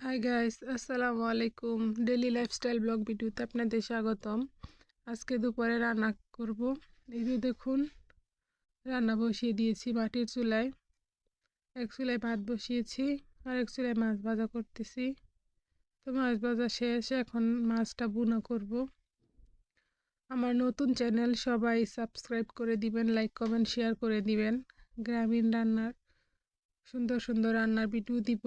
Hi guys, আসসালামু আলাইকুম। Daily lifestyle blog ভিডিওতে আপনাদের স্বাগতম। আজকে দুপুরে রান্না করব। এই যে দেখুন, রান্না বসিয়ে দিয়েছি মাটির চুলায়। এক চুলায় ভাত বসিয়েছি আর এক চুলায় মাছ ভাজা করতেছি। তো মাছ ভাজা শেষ, এখন মাছটা ভুনা করব। আমার নতুন চ্যানেল, সবাই সাবস্ক্রাইব করে দিবেন, লাইক কমেন্ট শেয়ার করে দিবেন। গ্রামীণ রান্নার সুন্দর সুন্দর রান্নার ভিডিও দিব,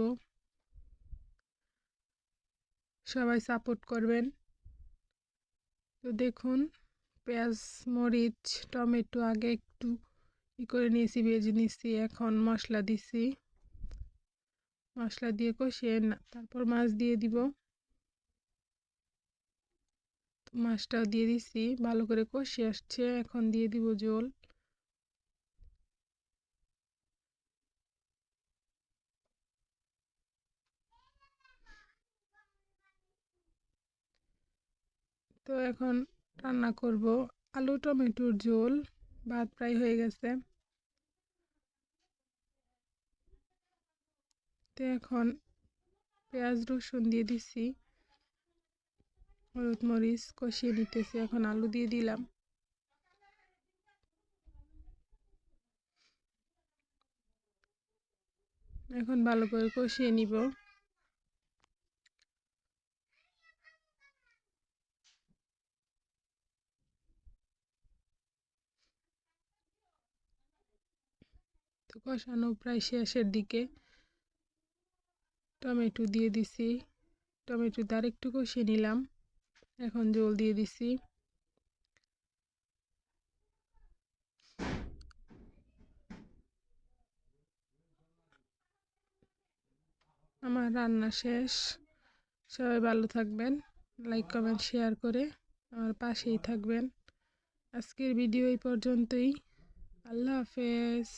সবাই সাপোর্ট করবেন। তো দেখুন, পেঁয়াজ, মরিচ, টমেটো আগে একটু করে নিয়েছি, ভেজে নিয়েছি। এখন মশলা দিছি, মশলা দিয়ে কষিয়ে তারপর মাছ দিয়ে দিব। তো মাছটাও দিয়ে দিছি, ভালো করে কষিয়ে আসছে। এখন দিয়ে দিব ঝোল। তো এখন রান্না করব আলু টমেটোর ঝোল। ভাত প্রায় হয়ে গেছে। তো এখন পেঁয়াজ রসুন দিয়ে দিছি, হলুদ মরিচ কষিয়ে নিতেছি। এখন আলু দিয়ে দিলাম। এখন ভালো করে কষিয়ে নিব। তো কষানো প্রায় শেষের দিকে। টমেটো দিয়ে দিছি, টমেটো আর একটু কষিয়ে নিলাম। এখন জল দিয়ে দিছি। আমার রান্না শেষ। সবাই ভালো থাকবেন, লাইক কমেন্ট শেয়ার করে আমার পাশেই থাকবেন। আজকের ভিডিও এই পর্যন্তই। আল্লাহ হাফেজ।